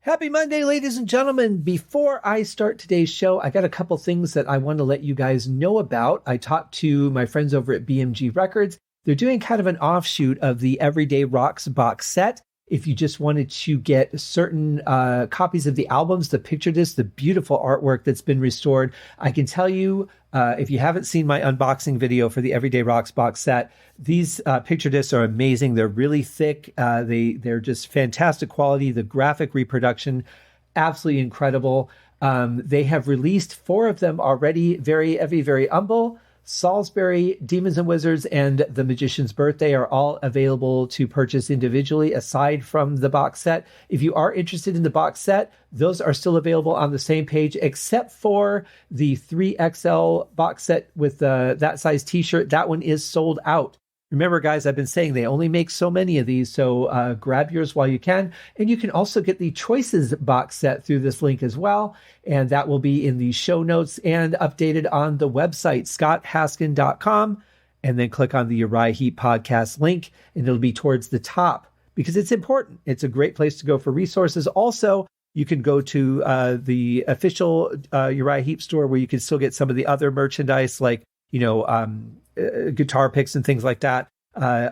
Happy Monday, ladies and gentlemen. Before I start today's show, I got a couple things that I want to let you guys know about. I talked to my friends over at BMG Records. They're doing kind of an offshoot of the Everyday Rocks box set. If you just wanted to get certain copies of the albums, the picture disc, the beautiful artwork that's been restored, I can tell you, if you haven't seen my unboxing video for the Everyday Rocks box set, these picture discs are amazing. They're really thick. They're just fantastic quality. The graphic reproduction, absolutely incredible. They have released 4 of them already. Very Heavy, Very Humble, Salisbury, Demons and Wizards, and The Magician's Birthday are all available to purchase individually aside from the box set. If you are interested in the box set, those are still available on the same page, except for the 3XL box set with that size t-shirt. That one is sold out. Remember, guys, I've been saying they only make so many of these, so grab yours while you can. And you can also get the Choices box set through this link as well, and that will be in the show notes and updated on the website, scotthaskin.com, and then click on the Uriah Heep podcast link, and it'll be towards the top, because it's important. It's a great place to go for resources. Also, you can go to the official Uriah Heep store, where you can still get some of the other merchandise, like, guitar picks and things like that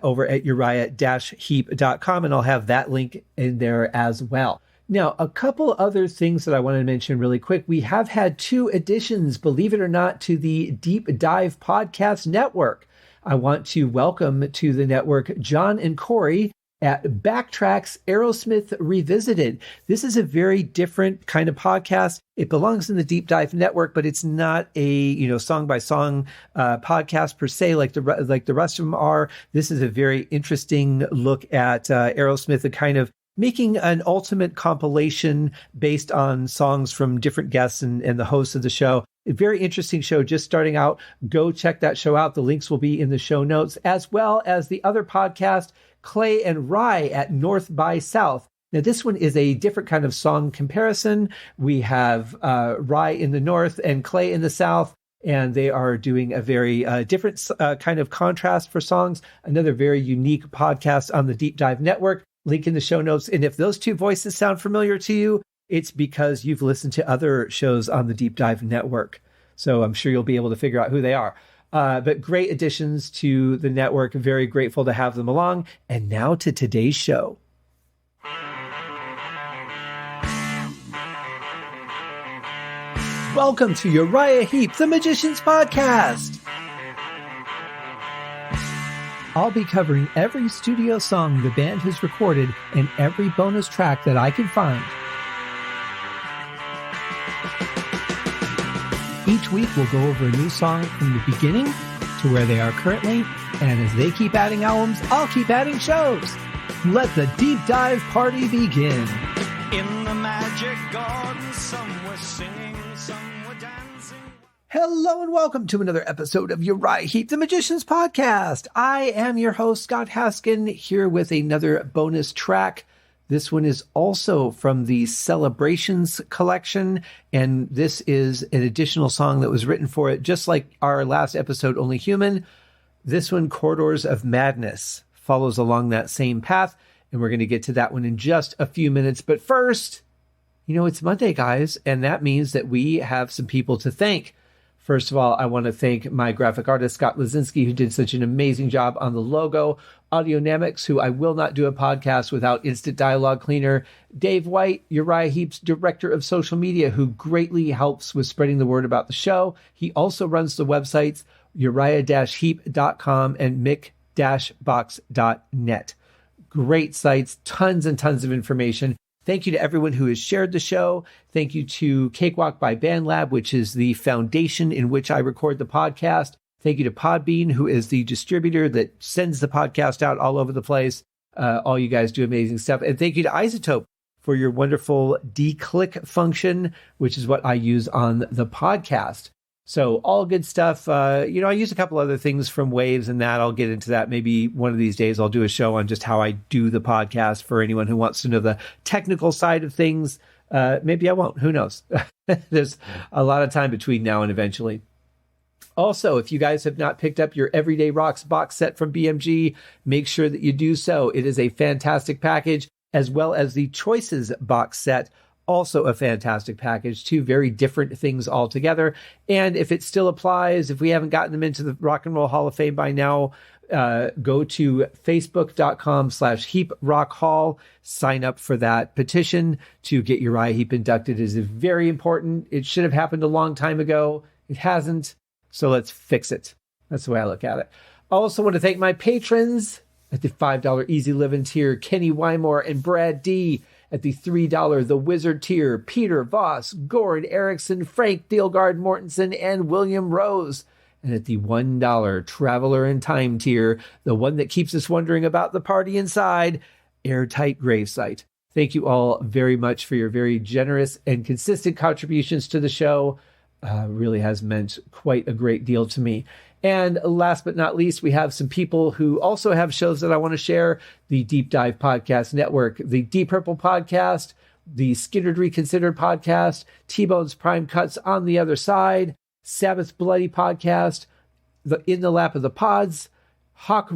over at uriah-heep.com, and I'll have that link in there as well. Now, a couple other things that I want to mention really quick. We have had 2 additions, believe it or not, to the Deep Dive Podcast Network. I want to welcome to the network John and Corey at Backtracks Aerosmith Revisited. This is a very different kind of podcast. It belongs in the Deep Dive Network, but it's not a song by song podcast per se, like the rest of them are. This is a very interesting look at Aerosmith and kind of making an ultimate compilation based on songs from different guests and the hosts of the show. A very interesting show, just starting out. Go check that show out. The links will be in the show notes, as well as the other podcast, Clay and Rye at North by South. Now, this one is a different kind of song comparison. We have Rye in the north and Clay in the south, and they are doing a very different kind of contrast for songs. Another very unique podcast on the Deep Dive Network. Link in the show notes. And if those 2 voices sound familiar to you, it's because you've listened to other shows on the Deep Dive Network. So I'm sure you'll be able to figure out who they are. But great additions to the network. Very grateful to have them along. And now to today's show. Welcome to Uriah Heep, the Magician's Podcast. I'll be covering every studio song the band has recorded and every bonus track that I can find. Each week, we'll go over a new song from the beginning to where they are currently, and as they keep adding albums, I'll keep adding shows. Let the deep dive party begin. In the magic garden, some were singing, some were dancing. Hello and welcome to another episode of Uriah Heep, the Magician's Podcast. I am your host, Scott Haskin, here with another bonus track. This one is also from the Celebrations collection, and this is an additional song that was written for it, just like our last episode, Only Human. This one, Corridors of Madness, follows along that same path, and we're going to get to that one in just a few minutes. But first, it's Monday, guys, and that means that we have some people to thank. First of all, I want to thank my graphic artist, Scott Lazinski, who did such an amazing job on the logo. Audionamics, who I will not do a podcast without Instant Dialogue Cleaner. Dave White, Uriah Heep's director of social media, who greatly helps with spreading the word about the show. He also runs the websites uriah-heep.com and mick-box.net. Great sites, tons and tons of information. Thank you to everyone who has shared the show. Thank you to Cakewalk by BandLab, which is the foundation in which I record the podcast. Thank you to Podbean, who is the distributor that sends the podcast out all over the place. All you guys do amazing stuff. And thank you to Isotope for your wonderful declick function, which is what I use on the podcast. So all good stuff. I use a couple other things from Waves and that. I'll get into that. Maybe one of these days I'll do a show on just how I do the podcast for anyone who wants to know the technical side of things. Maybe I won't. Who knows? There's a lot of time between now and eventually. Also, if you guys have not picked up your Everyday Rocks box set from BMG, make sure that you do so. It is a fantastic package, as well as the Choices box set, Also a fantastic package. Two very different things altogether. And if it still applies, if we haven't gotten them into the Rock and Roll Hall of Fame by now, go to facebook.com/Heep Rock Hall, sign up for that petition to get Uriah Heep inducted. It is very important. It should have happened a long time ago. It hasn't. So let's fix it. That's the way I look at it. I also want to thank my patrons at the $5 Easy Living tier, Kenny Wymore and Brad D. At the $3 The Wizard tier, Peter Voss, Gord Erickson, Frank Thielgard Mortensen, and William Rose. And at the $1 Traveler in Time tier, the one that keeps us wondering about the party inside, Airtight Gravesite. Thank you all very much for your very generous and consistent contributions to the show. Really has meant quite a great deal to me. And last but not least, we have some people who also have shows that I want to share. The Deep Dive Podcast Network, the Deep Purple Podcast, the Skinnerd Reconsidered Podcast, T-Bone's Prime Cuts on the Other Side, Sabbath's Bloody Podcast, the In the Lap of the Pods, Hawk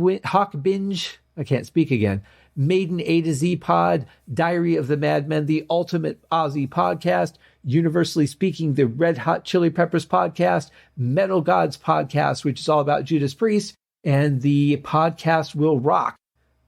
Binge, I can't speak again, Maiden A to Z Pod, Diary of the Madmen, the Ultimate Aussie Podcast, Universally Speaking, the Red Hot Chili Peppers Podcast, Metal Gods Podcast, which is all about Judas Priest, and the Podcast Will Rock,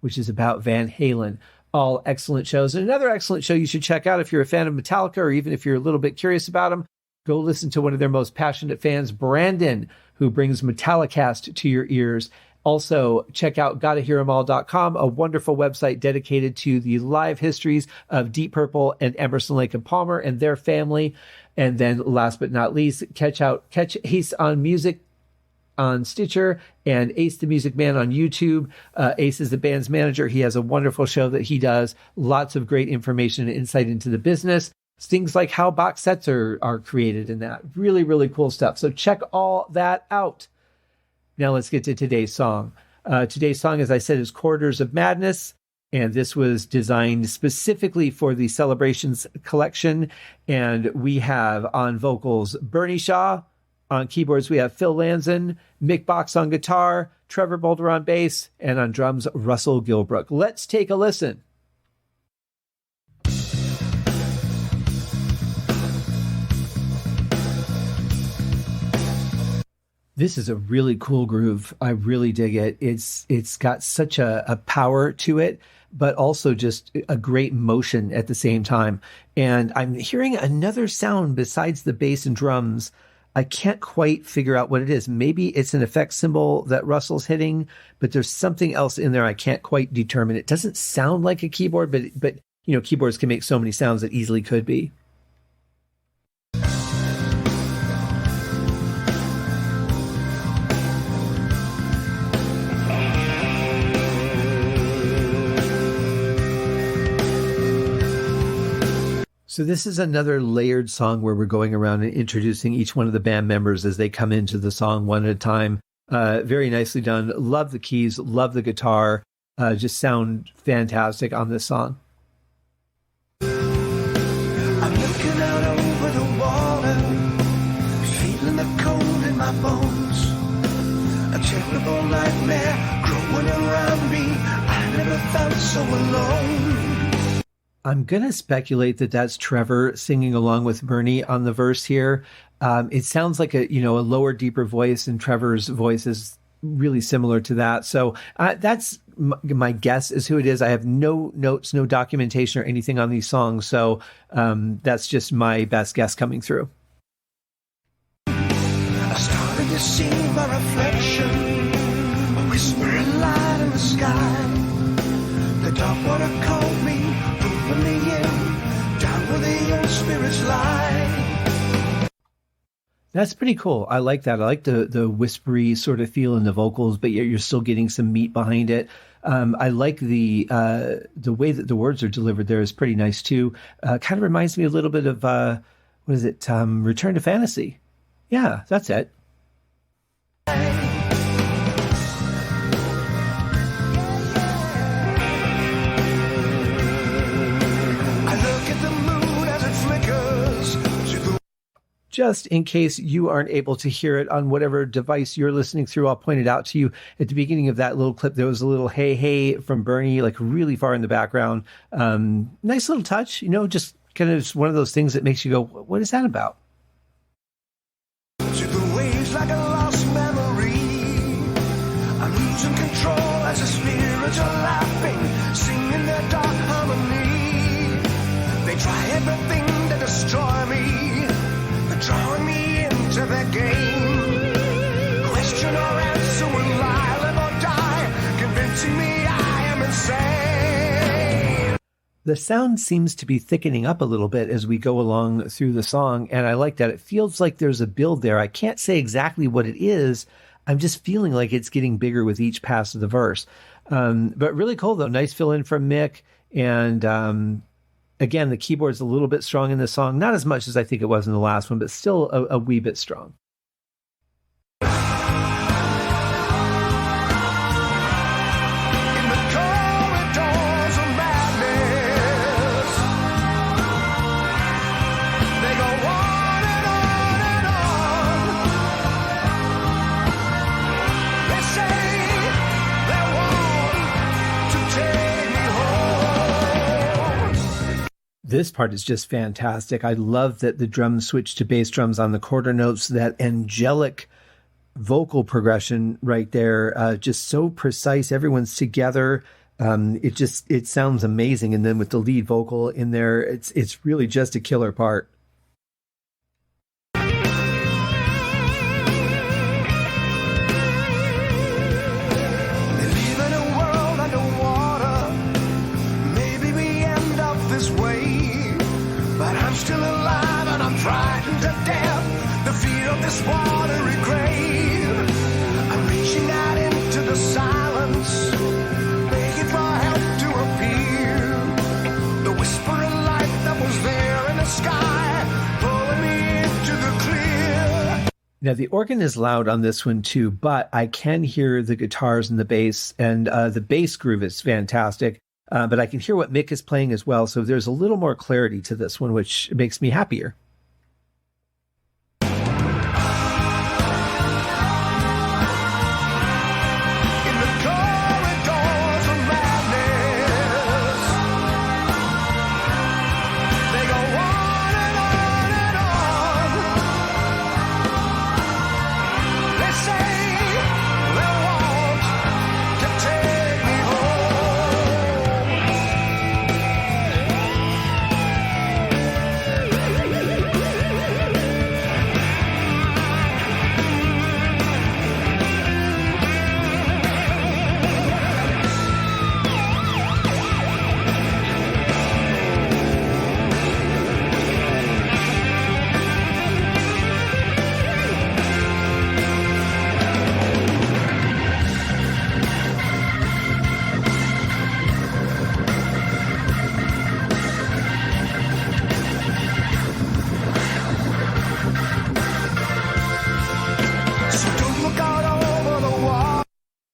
which is about Van Halen. All excellent shows. And another excellent show you should check out if you're a fan of Metallica, or even if you're a little bit curious about them, go listen to one of their most passionate fans, Brandon, who brings Metallicast to your ears. Also, check out GottaHear'Em.all.com, a wonderful website dedicated to the live histories of Deep Purple and Emerson, Lake and Palmer and their family. And then last but not least, catch Ace on Music on Stitcher and Ace the Music Man on YouTube. Ace is the band's manager. He has a wonderful show that he does. Lots of great information and insight into the business. Things like how box sets are created and that. Really, really cool stuff. So check all that out. Now let's get to today's song. Today's song, as I said, is Corridors of Madness. And this was designed specifically for the Celebrations collection. And we have on vocals Bernie Shaw. On keyboards, we have Phil Lanzon, Mick Box on guitar, Trevor Boulder on bass, and on drums, Russel Gilbrook. Let's take a listen. This is a really cool groove. I really dig it. It's got such a power to it, but also just a great motion at the same time. And I'm hearing another sound besides the bass and drums. I can't quite figure out what it is. Maybe it's an effect cymbal that Russell's hitting, but there's something else in there I can't quite determine. It doesn't sound like a keyboard, but you know, keyboards can make so many sounds that easily could be. So this is another layered song where we're going around and introducing each one of the band members as they come into the song one at a time. Very nicely done. Love the keys, love the guitar. Just sound fantastic on this song. I'm looking out over the water, feeling the cold in my bones. A terrible nightmare growing around me. I never felt so alone. I'm going to speculate that that's Trevor singing along with Bernie on the verse here. It sounds like a lower, deeper voice, and Trevor's voice is really similar to that. So that's my guess is who it is. I have no notes, no documentation or anything on these songs. So that's just my best guess coming through. I started to see my reflection, a whispering light in the sky. The dark water called me, pulling me in, down where the old spirits lie. That's pretty cool. I like that. I like the whispery sort of feel in the vocals, but you're still getting some meat behind it. I like the way that the words are delivered there is pretty nice too. Kind of reminds me a little bit of Return to Fantasy. Yeah, that's it. Just in case you aren't able to hear it on whatever device you're listening through, I'll point it out to you. At the beginning of that little clip, there was a little hey, hey from Bernie, like really far in the background. Nice little touch, just kind of one of those things that makes you go, what is that about? To the waves like a lost memory, I'm losing control as the spirits are laughing, singing their dark harmony. They try everything to destroy me, they're drawing me into their game. Question or answer, will I live or die, convincing me I am insane. The sound seems to be thickening up a little bit as we go along through the song, and I like that. It feels like there's a build there. I can't say exactly what it is. I'm just feeling like it's getting bigger with each pass of the verse. But really cool, though. Nice fill in from Mick. And again, the keyboard's a little bit strong in this song. Not as much as I think it was in the last one, but still a wee bit strong. This part is just fantastic. I love that the drums switch to bass drums on the quarter notes, that angelic vocal progression right there, just so precise. Everyone's together. It sounds amazing. And then with the lead vocal in there, it's really just a killer part. Still alive and I'm frightened to death. The fear of this watery grave. I'm reaching out into the silence, begging for help to appear. The whisper of light that was there in the sky, pulling me into the clear. Now the organ is loud on this one too, but I can hear the guitars and the bass, and the bass groove is fantastic. But I can hear what Mick is playing as well, so there's a little more clarity to this one, which makes me happier.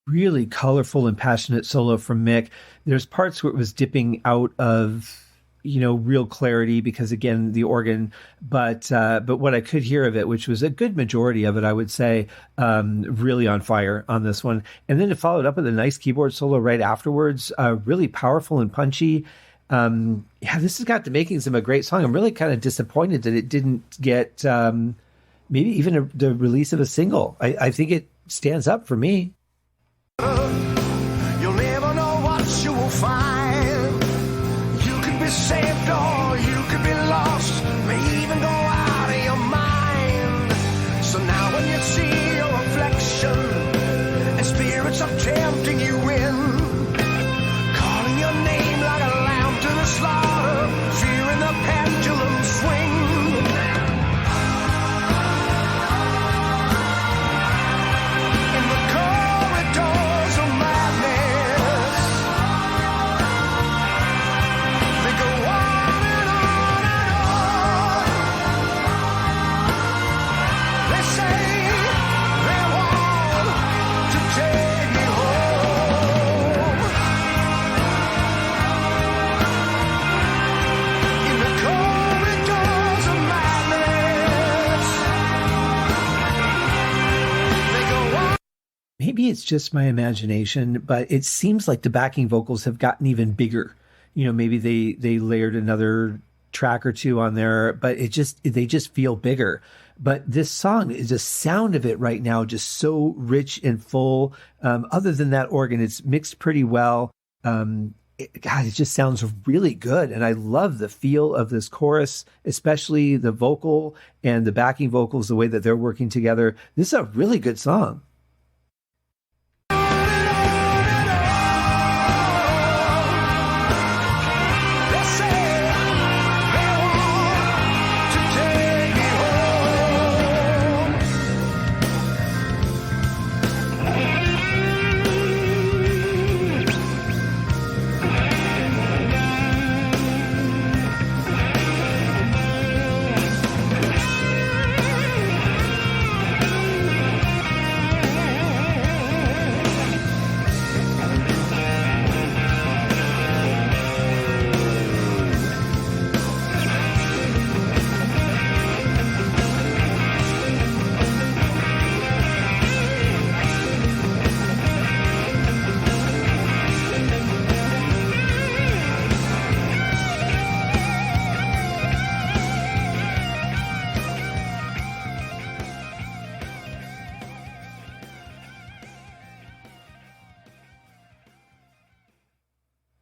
Really colorful and passionate solo from Mick. There's parts where it was dipping out of, real clarity because, again, the organ, but what I could hear of it, which was a good majority of it, I would say, really on fire on this one. And then it followed up with a nice keyboard solo right afterwards, really powerful and punchy. This has got the makings of a great song. I'm really kind of disappointed that it didn't get maybe even the release of a single. I think it stands up for me. You'll never know what you will find. You could be saved or you could be lost, may even go out of your mind. So now when you see your reflection and spirits are tempting you in, calling your name like a lamb to the slaughter, fearing the pendulum swing. Maybe it's just my imagination, but it seems like the backing vocals have gotten even bigger. Maybe they layered another track or two on there, but they just feel bigger. But this song is the sound of it right now, just so rich and full. Other than that organ, it's mixed pretty well. It just sounds really good. And I love the feel of this chorus, especially the vocal and the backing vocals, the way that they're working together. This is a really good song.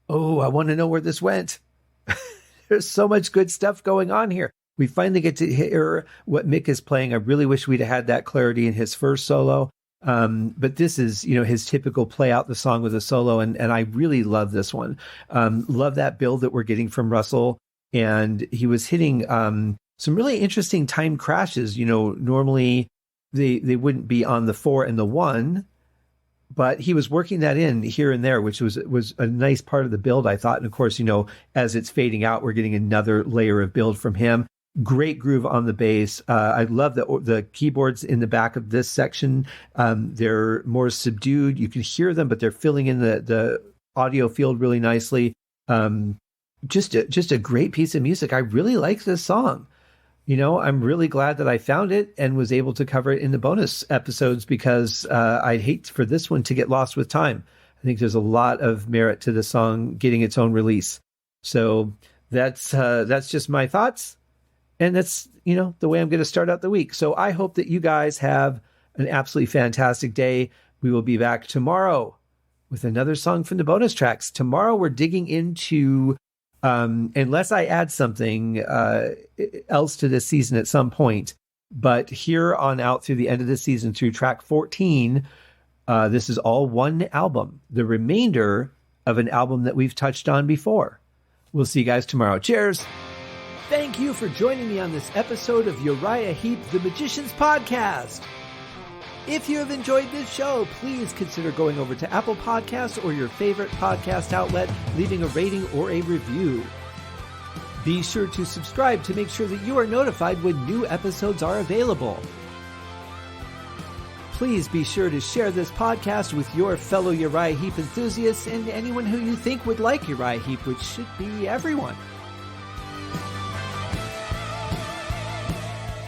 Oh, I want to know where this went. There's so much good stuff going on here. We finally get to hear what Mick is playing. I really wish we'd have had that clarity in his first solo. But this is, his typical play out the song with a solo. And I really love this one. Love that build that we're getting from Russel. And he was hitting some really interesting time crashes. Normally they wouldn't be on the 4 and the 1. But he was working that in here and there, which was a nice part of the build, I thought. And of course, as it's fading out, we're getting another layer of build from him. Great groove on the bass. I love the keyboards in the back of this section. They're more subdued. You can hear them, but they're filling in the audio field really nicely. Just a great piece of music. I really like this song. I'm really glad that I found it and was able to cover it in the bonus episodes because I'd hate for this one to get lost with time. I think there's a lot of merit to the song getting its own release. So that's just my thoughts. And that's, the way I'm going to start out the week. So I hope that you guys have an absolutely fantastic day. We will be back tomorrow with another song from the bonus tracks. Tomorrow we're digging into... unless I add something else to this season at some point. But here on out through the end of the season, through track 14, this is all one album. The remainder of an album that we've touched on before. We'll see you guys tomorrow. Cheers! Thank you for joining me on this episode of Uriah Heep, the Magician's Podcast. If you have enjoyed this show, please consider going over to Apple Podcasts or your favorite podcast outlet, leaving a rating or a review. Be sure to subscribe to make sure that you are notified when new episodes are available. Please be sure to share this podcast with your fellow Uriah Heep enthusiasts and anyone who you think would like Uriah Heep, which should be everyone.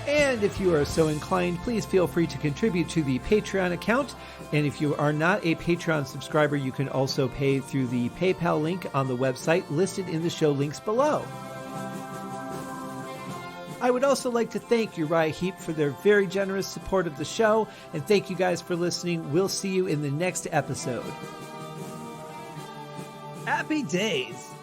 And if you are so inclined, please feel free to contribute to the Patreon account. And if you are not a Patreon subscriber, you can also pay through the PayPal link on the website listed in the show links below. I would also like to thank Uriah Heep for their very generous support of the show. And thank you guys for listening. We'll see you in the next episode. Happy days!